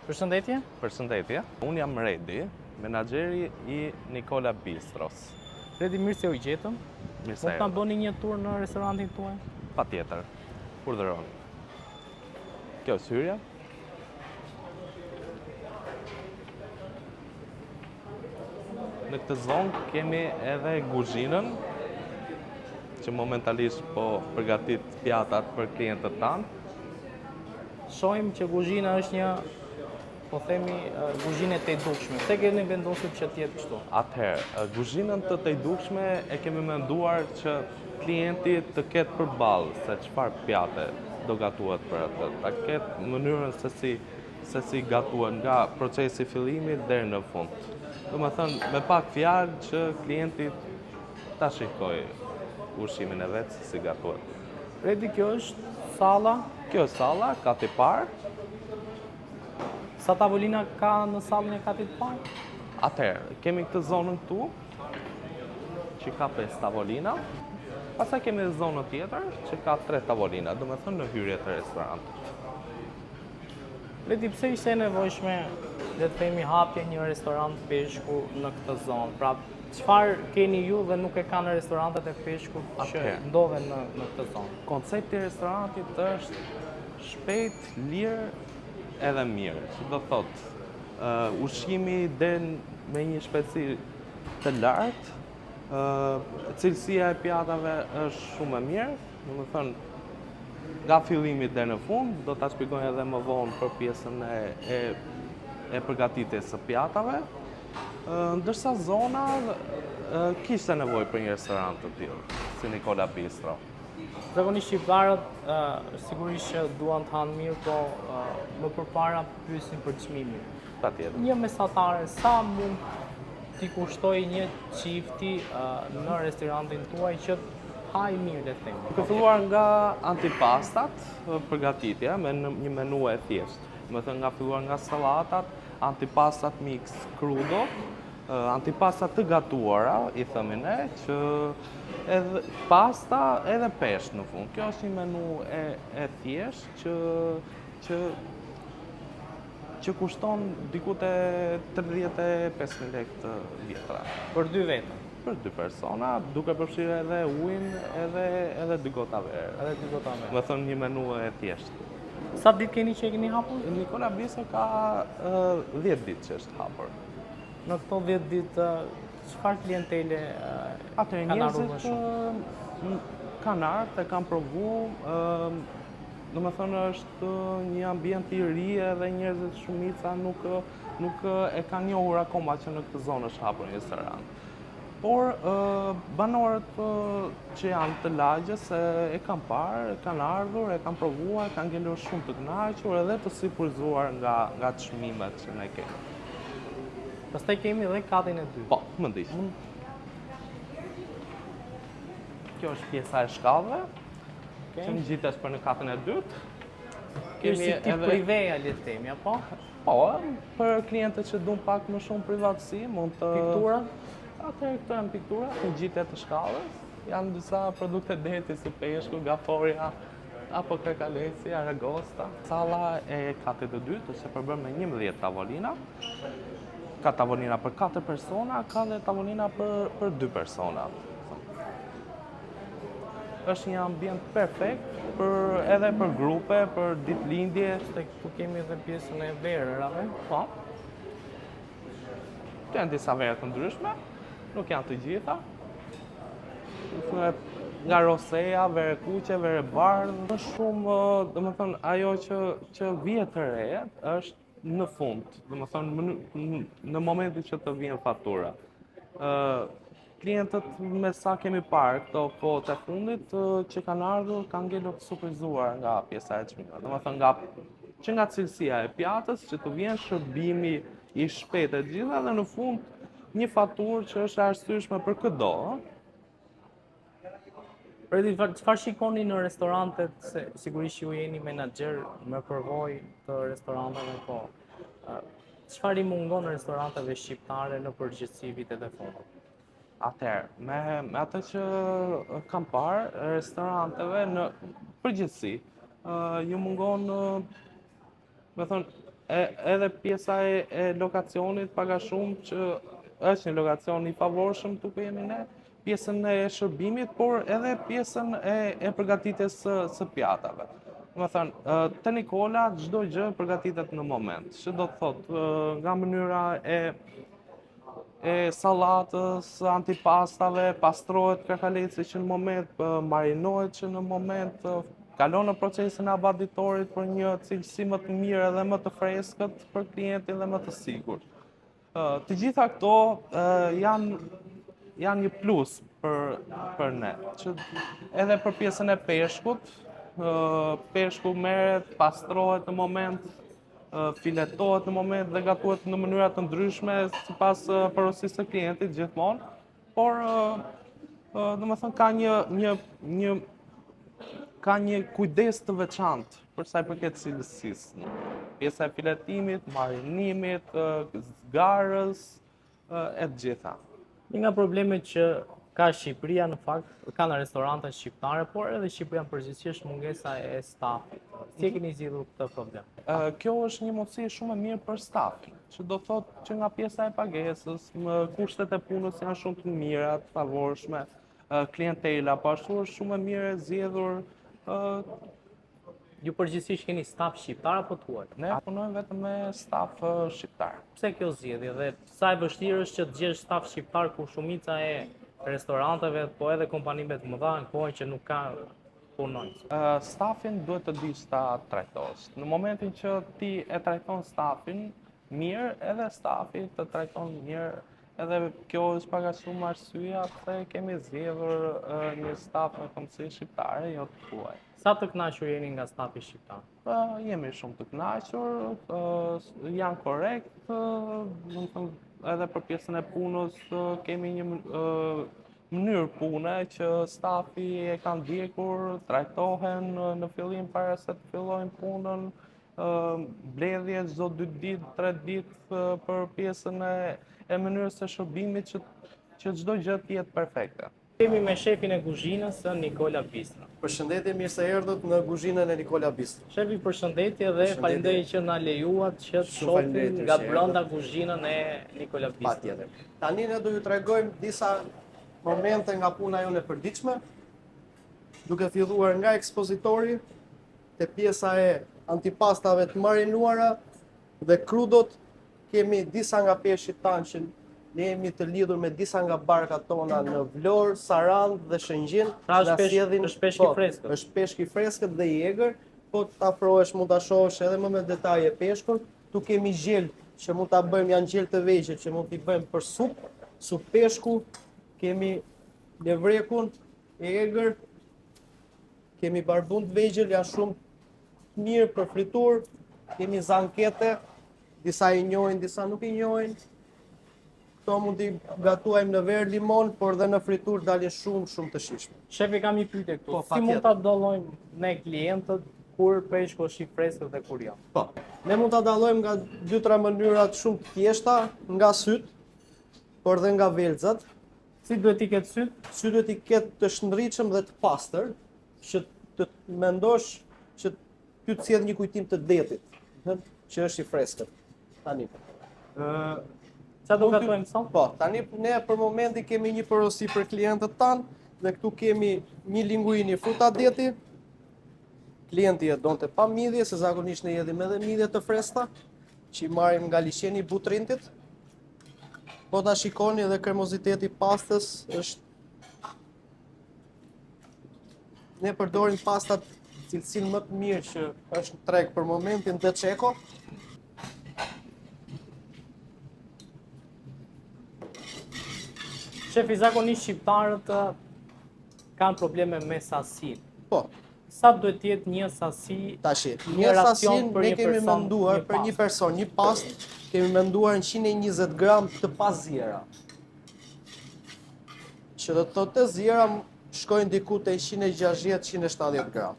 Përshëndetje. Përshëndetje, unë jam Redi, menaxheri I Nicola Bistros. Redi, mirë se u gjetëm. Mirë se Mund ta bëni një tur në restorantin tuaj? Patjetër. Urdhëroni. Kjo është hyrja. Në këtë zonë kemi edhe kuzhinën, që momentalisht po përgatit pjatat për klientët tanë. Shohim që kuzhina është një, po themi, kuzhinë e dukshme. Pse keni vendosur që të jetë kështu? Atëherë, kuzhinën të dukshme e kemi menduar që klienti të ketë përballë se çfarë pjate do gatuhet për atë. Ta ketë mënyrën se si gatuhet nga procesi fillimi deri në fund. Domethënë, me pak fjalë që klienti ta shikojë ushqimin e vet si gatuhet. Redi, kjo është salla. Kjo është salla, kati parë. Sa tavolina ka në sallën e katit parë? Atëherë, kemi këtë zonën këtu, që ka 5 tavolina. Pastaj kemi zonën tjetër, që ka 3 tavolina, domethënë në hyrje të restorantit. Redi, pse ishte e nevojshme le të themi hapje një restorant peshku në këtë zonë? Pra, çfarë keni ju dhe nuk e kanë restorantet e peshkut që ndodhen në këtë zonë? Koncepti I restorantit është shpejt, lirë edhe mirë. Që do thotë, ushqimi den me një shpejtësi të lartë, cilësia e pjatave është shumë e mirë, domethënë nga fillimi deri në fund, do ta shpjegoj edhe më vonë për pjesën e përgatitjes së pjatave. Ndërsa zona kishte nevojë për një restorant të tillë, si Nicola Bistro. Zakonisht shqiptarët sigurisht që duan të hanë mirë, po më përpara pyesin për çmimin. Patjetër. Një mesatare, sa mund t'i kushtoj një çifti në restorantin tuaj që haj mirë, le të themi? Ka filluar nga antipastat, përgatitja me një menu e thjeshtë. Domethënë nga filluar nga sallatat, antipastat mix crudo, antipasta të gatuara, I themi ne, që edhe pasta edhe peshk në fund. Kjo është një menu e thjeshtë që kushton diku te 35.000 lekë të vjetra. Për 2 vetëm? Për 2 persona, duke përfshirë edhe ujin edhe 2 gota verë. Edhe 2 gota verë. Me thënë një menu e thjeshtë. Sa ditë keni që e keni hapur? Nicola Bistro ka 10 ditë që është hapur. Në këto 10 ditë, çfarë klientele kanë ardhur më shumë? Kanë ardhur, e kanë provu, domethënë është një ambient I ri edhe njerëzit shumica nuk e kanë njohur akoma që në këtë zonë është hapur një restorant. Por banorët që janë të lagjës e kanë parë, e kanë ardhur, e kanë provuar, kanë ngelur shumë të kënaqur edhe të surprizuar nga çmimet që ne kemi. Pastaj kemi edhe katin e dytë. Po, më ndiq. Kjo është pjesa e shkallëve, që ngjitet për në katin e dytë. Kjo është si tip priveja, le të themi, apo? Po, për klientët që duan pak më shumë privatësi, mund të... Piktura? Atëherë këto janë piktura, ngjitet të shkallës. Janë disa produkte deti si peshku, gaforia, apo krekaleci, aragosta. Salla e katit të dytë është e përbërë me 11 tavolina. Ka tavolina për 4 persona, ka dhe tavolina për 2 persona. Është një ambient perfekt edhe për grupe, për ditëlindje. Këtu kemi edhe pjesën e verërave. Po. Të janë disa verë të ndryshme, nuk janë të gjitha. Nga roseja, verë kuqe, verë bardhë. Më shumë, domethënë, ajo që vjen të re është në fund, domethënë në momentin që të vjen fatura. Klientët me sa kemi parë këto kohët e fundit që kanë ardhur kanë ngelur të surprizuar nga pjesa e çmimit. Domethënë që nga cilësia e pjatës që të vjen shërbimi I shpejtë e gjitha dhe në fund një faturë që është arsyeshme për çdo. Redi, çfarë shikoni në restorantet, se sigurisht ju jeni menaxher me përvojë të restoranteve, po çfarë I mungon restoranteve shqiptare në përgjithësi vitet e fundit? Atëherë, me atë që kam parë, restoranteve në përgjithësi, ju mungon, me thënë, Edhe pjesa e lokacionit paga shumë që është një lokacion i favorshëm tu ku jemi ne, pjesën e shërbimit, por edhe pjesën e përgatitjes së pjatave. Më thënë, te Nikola çdo gjë përgatitet në moment. Që do të thotë, nga mënyra e sallatës, antipastave, pastrohet kakaleci që në moment, marinohet që në moment, kalon në procesin e abaditorit për një cilësi më të mirë edhe më të freskët për klientin dhe më të sigurt. Të gjitha këto janë një plus për ne. Që edhe për pjesën e peshkut, peshku merret, pastrohet në moment, filetohet në moment dhe gatuhet në mënyra të ndryshme sipas porosisë së klientit gjithmonë, por domethënë ka një kujdes të veçantë për sa i përket cilësisë. Pjesa e filetimit, marinimit, zgarrës, e të gjitha. Një nga problemet që ka Shqipëria në fakt, ka në restorante shqiptare, por edhe Shqipëria përgjithsisht mungesa e stafit. Si e keni zgjidhur këtë problem? Kjo është një mundësi shumë e mirë për stafin, që do thotë që nga pjesa e pagesës, kushtet e punës janë shumë të mira, të favorshme, klientela, po ashtu është shumë e mirë e zgjedhur. Ju përgjithsisht keni staf shqiptar apo tuaj? Ne punojmë vetëm me staf shqiptar. Pse kjo zgjedhje dhe sa e vështirë është që të gjesh staf shqiptar ku shumica e restoranteve, po edhe kompanive të mëdha kohën që nuk ka punonjës? Stafin duhet të dish ta trajtosh. Në momentin që ti e trajton stafin mirë, edhe stafi të trajton mirë. Edhe kjo është pak a shumë arsyeja pse kemi zgjedhur një staf me komsi shqiptare, jo të tuaj. Sa të kënaqur jeni nga stafi shqiptar? Jemi shumë të kënaqur, janë korrekt, edhe për pjesën e punës kemi një mënyrë pune që stafi e kanë ndjekur, trajtohen në fillim para se të fillojnë punën, mbledhje çdo 2 ditë, 3 ditë për pjesën e mënyrës së shërbimit që çdo gjë të jetë perfekte. Kemi me shefin e kuzhinës së Nikola Bistro. Përshëndetje, mirë se erdhët në kuzhinën e Nikola Bistro. Shefi, përshëndetje dhe faleminderit që na lejuat që të shohim nga brenda kuzhinën e Nikola Bistro. Patjetër. Tani ne do ju tregojmë disa momente nga puna jonë e përditshme, duke filluar nga ekspozitori, te pjesa e antipastave të marinuara dhe krudot. Kemi disa nga peshqit tanë që ne jemi të lidhur me disa nga barkat tona në Vlorë, Sarandë dhe Shëngjin. Pra është peshk i freskët. Është peshk i freskët dhe i egër, po të afrohesh mund ta shohësh edhe më me detaje peshkun. Tu kemi gjel që mund ta bëjmë, janë gjel të vegjël që mund t'i bëjmë për supë peshku. Kemi levrekun e egër. Kemi barbun të vegjël, janë shumë të mirë për fritur. Kemi zankete, disa i njohin, disa nuk i njohin. Këto mund t'i gatuajmë në verë limon, por dhe në fritur dalin shumë të shijshme. Shefi, kam një pyetje këtu. Po, Si mund ta dallojmë ne klientët kur peshku është i freskët dhe kur jo? Po, ne mund ta dallojmë nga 2-3 mënyra shumë të thjeshta, nga syt, por dhe nga velxat. Si duhet i ketë syt? Sy duhet i ketë të shndritshëm dhe të pastër, që të mendosh që ty të sjell një kujtim të detit, që është i freskët. Tani. Sa do gatojmë sot? Po, tani ne për momenti kemi një porosi për klientët tanë, dhe këtu kemi një linguini fruta deti. Klienti e donte pa midhje, se zakonisht ne jedhim edhe midhje të freskëta, që i marrim nga liçeni i butrintit. Po ta shikoni edhe kremoziteti i pastës është. Ne përdorim pastat cilësinë më të mirë që është në treg për momentin, De Cecco. Shefi, zakonisht shqiptarët kanë probleme me sasinë. Po, Sa duhet të jetë një sasi? tashi, Një një racion sasin për ne një kemi person, menduar një për një pastë. person, një pastë, kemi menduar në 120 gram të pazjera. Që do të thotë të zjera shkojnë diku te 160-170 gram.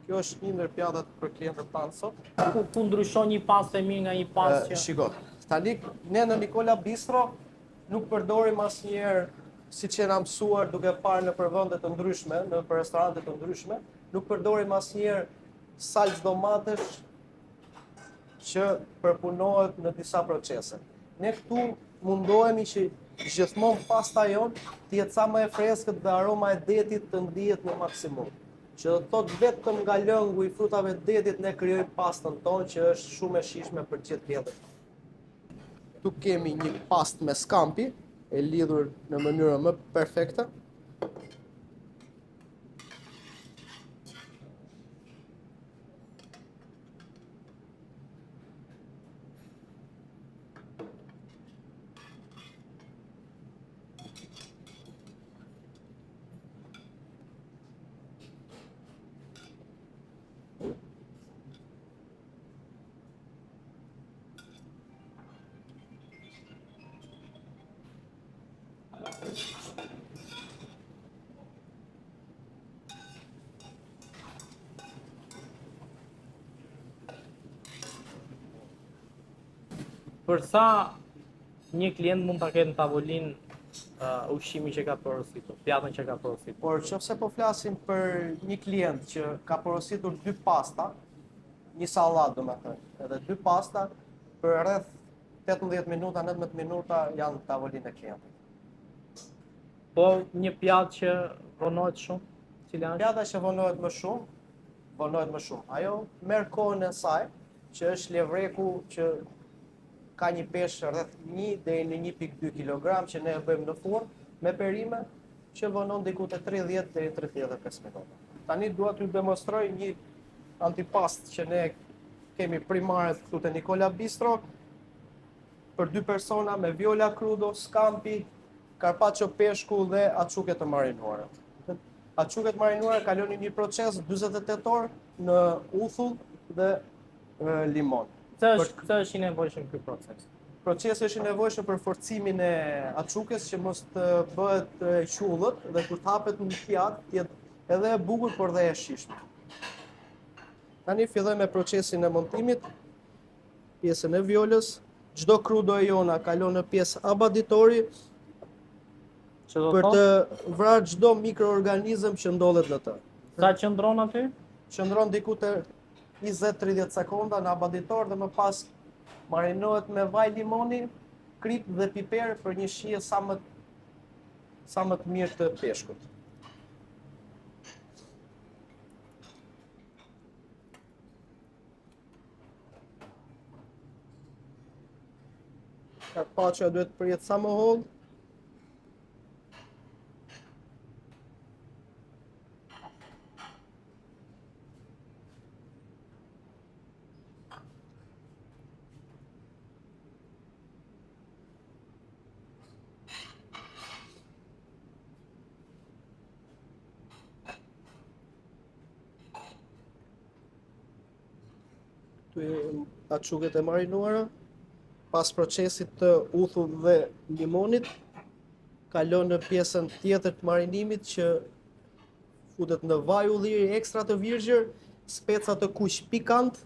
Kjo është një ndër pjatat për klientët tanë sot. Ku ndryshon një pastë e mirë nga një pastë që... Shiko, tani ne në Nikola Bistro nuk përdorim asnjëherë siç jena mësuar duke parë në vende të ndryshme, në restorante të ndryshme, nuk përdorim asnjëherë salcë domatesh që përpunohet në disa procese. Ne këtu mundohemi që gjithmonë pasta jon të jetë sa më e freskët dhe aroma e detit të ndihet në maksimum. Që do të thotë vetëm nga lëngu i frutave të detit ne krijojmë pastën tonë që është shumë e shijshme për gjithë klientët. Tu kemi një pastë me skampi, e lidhur në mënyrë më perfekte. Për sa një klient mund ta ketë në tavolinë ushqimin që ka porositur, pjatën që ka porositur. Por nëse po flasim për një klient që ka porositur 2 pasta, një sallatë domethënë, edhe 2 pasta, për rreth 18 minuta, 19 minuta janë në tavolinë e klientit. Po një pjatë që vonohet shumë, cila është? Pjata që vonohet më shumë. Ajo merr kohën e saj, që është levreku që ka një peshë rreth 1 deri në 1.2 kg që ne e bëjmë në furrë me perime që vonon diku te 30 deri 35 minuta. Tani dua t'ju demonstroj një antipast që ne kemi primare këtu te Nikola Bistro për 2 persona me viola crudo, scampi, carpaccio peshku dhe acciuke të marinuara. Acciuke të marinuara kalonin një proces 48 orë në uthull dhe limon. Këtë është i nevojshëm ky proces? Procesi është i nevojshëm për forcimin e acciukes që mos të bëhet qullët dhe kur të hapet në pjatë të jetë edhe e bukur por dhe e shijshme. Tani fillojmë me procesin e montimit, pjesën e violës. Çdo crudo e jona kalon në pjesë abaditori për të vrarë çdo mikroorganizëm që ndodhet në të. Sa qëndron aty? Qëndron diku te 20-30 sekonda në abaditor dhe më pas marinohet me vaj limoni, krip dhe piper për një shije sa më të mirë të peshkut. Carpaccio duhet të përjet sa më hollë. Acciuket e marinuara, pas procesit të uthull dhe limonit, kalon në pjesën tjetër të marinimit që futet në vaj ulliri ekstra të virgjër, speca të kuq pikant,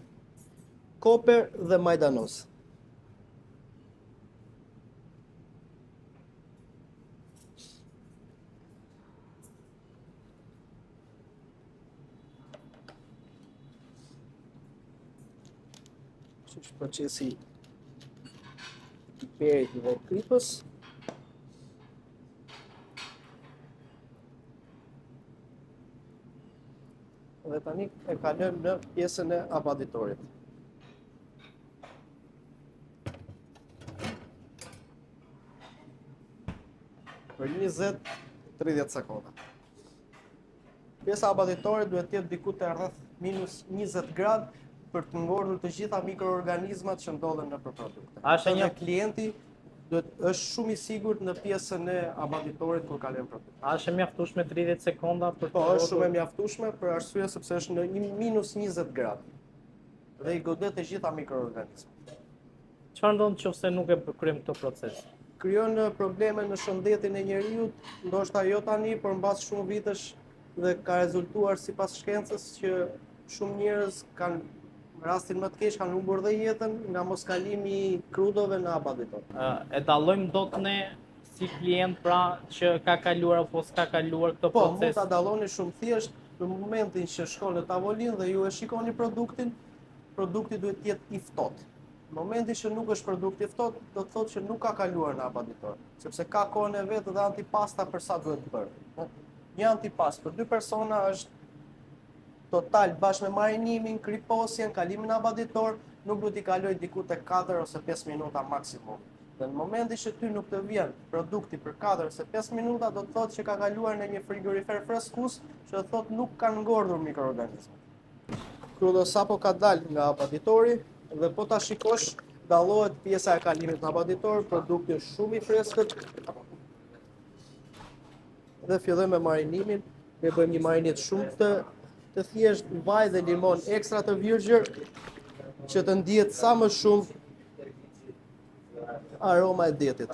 koper dhe majdanos. Është procesi i piperit dhe kripës. Dhe tani e kalojmë në pjesën e abaditorit. Për 20-30 sekonda. Pjesa e abaditorit duhet të jetë diku te rreth minus 20 gradë për të ngordhur të gjitha mikroorganizmat që ndodhen në produkte. Dhe klienti është shumë i sigurt në pjesën e abaditorit kur kalon produkte. A është e mjaftueshme 30 sekonda për të? Po, është shumë e mjaftueshme për arsye sepse është në minus 20 gradë. Dhe i godet të gjitha mikroorganizmat. Çfarë ndodh nëse nuk e kryejmë këtë proces? Krijon probleme në shëndetin e njerëzit, ndoshta jo tani, por mbas shumë vitesh dhe ka rezultuar sipas shkencës që shumë njerëz kanë në rastin më të keq kanë humbur dhe jetën nga moskalimi i krudove në abaditor. E dallojmë dot ne si klient pra që ka kaluar apo s'ka kaluar këtë Po, mund proces? ta dalloni shumë thjesht në momentin që shkon në tavolinë dhe ju e shikoni produktin, produkti duhet të jetë i ftohtë. Në momentin që nuk është produkt i ftohtë, do të thotë që nuk ka kaluar në abaditor, sepse ka kohën e vet dhe antipasta për sa duhet bërë. Një antipast për 2 persona është total bashkë me marinimin, kriposjen, kalimin në abaditor, nuk duhet i kaloj diku te 4 ose 5 minuta maksimum. Dhe në momentin që ty nuk të vjen produkti për 4 ose 5 minuta, do të thotë që ka kaluar në një frigorifer freskus, që do të thotë nuk kanë ngordhur mikroorganizmat. Krudo sapo ka dalë nga abaditori dhe po ta shikosh, dallohet pjesa e kalimit në abaditor, produkti është shumë i freskët. Dhe fillojmë me marinimin, ne bëjmë një marinit shumë të thjesht, vaj dhe limon ekstra të virgjër që të ndihet sa më shumë aroma e detit.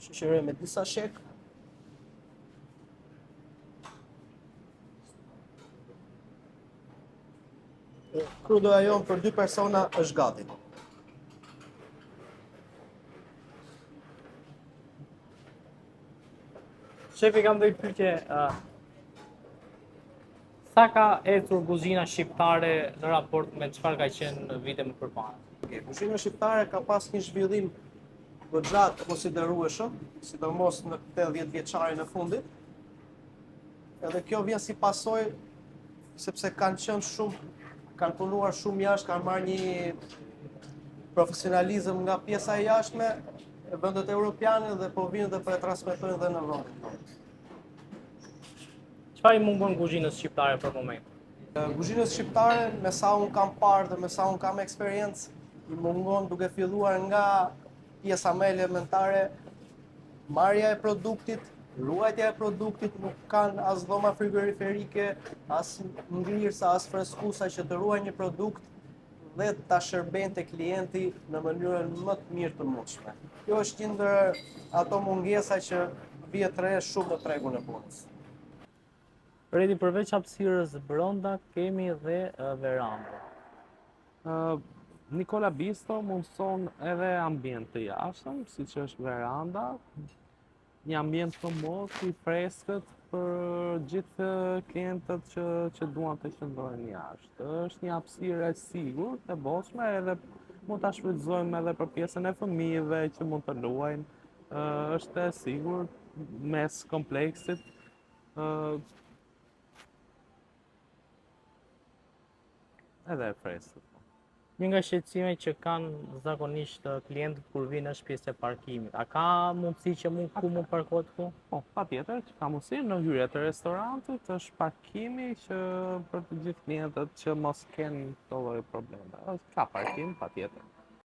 Shoqëroj me disa shek. Krudoja jonë për 2 persona është gati. Shefi, kam dhe i pyetje, sa ka ecur kuzhina shqiptare në raport me çfarë ka qenë vite më përpara? Kuzhina shqiptare ka pas një zhvillim goxhat konsiderueshëm, sidomos në këtë 10 vjeçarin e fundit. Edhe kjo vjen si pasojë sepse kanë punuar shumë jashtë, kanë marrë një profesionalizëm nga pjesa e jashtme e vendet europiane dhe po vinë dhe po e transmetojnë dhe në vendin tonë. Çfarë i mungon kuzhinës shqiptare për moment? Kuzhinës shqiptare, me sa unë kam parë dhe me sa unë kam eksperiencë, i mungon duke filluar nga pjesa më elementare, marrja e produktit, ruajtja e produktit, nuk kanë as dhoma frigoriferike, as ngrirësa, as freskusa që të ruajnë një produkt dhe ta shërbejnë te klienti në mënyrën më të mirë të mundshme. Kjo është një ndër ato mungesa që vjet re shumë në tregun e punës. Redi, përveç hapësirës brenda, kemi dhe verandë. Nikola Bistro mundson edhe ambient të jashtëm, siç është veranda, një ambient komod i freskët për gjithë klientët që duan të qëndrojnë jashtë. Është një hapësirë e sigurt, e bollshme, edhe mund ta shfrytëzojmë edhe për pjesën e fëmijëve që mund të luajnë. Është e sigurt mes kompleksit. Edhe e freskët. Një nga shqetësimet që kanë zakonisht klientët kur vinë është pjesë e parkimit. A ka mundësi që ku mund parkohet ku? Po, patjetër që ka mundësi në hyrje të restorantit, është parkimi që për të gjithë klientët që mos kenë këto lloj probleme. Ka parkim, patjetër.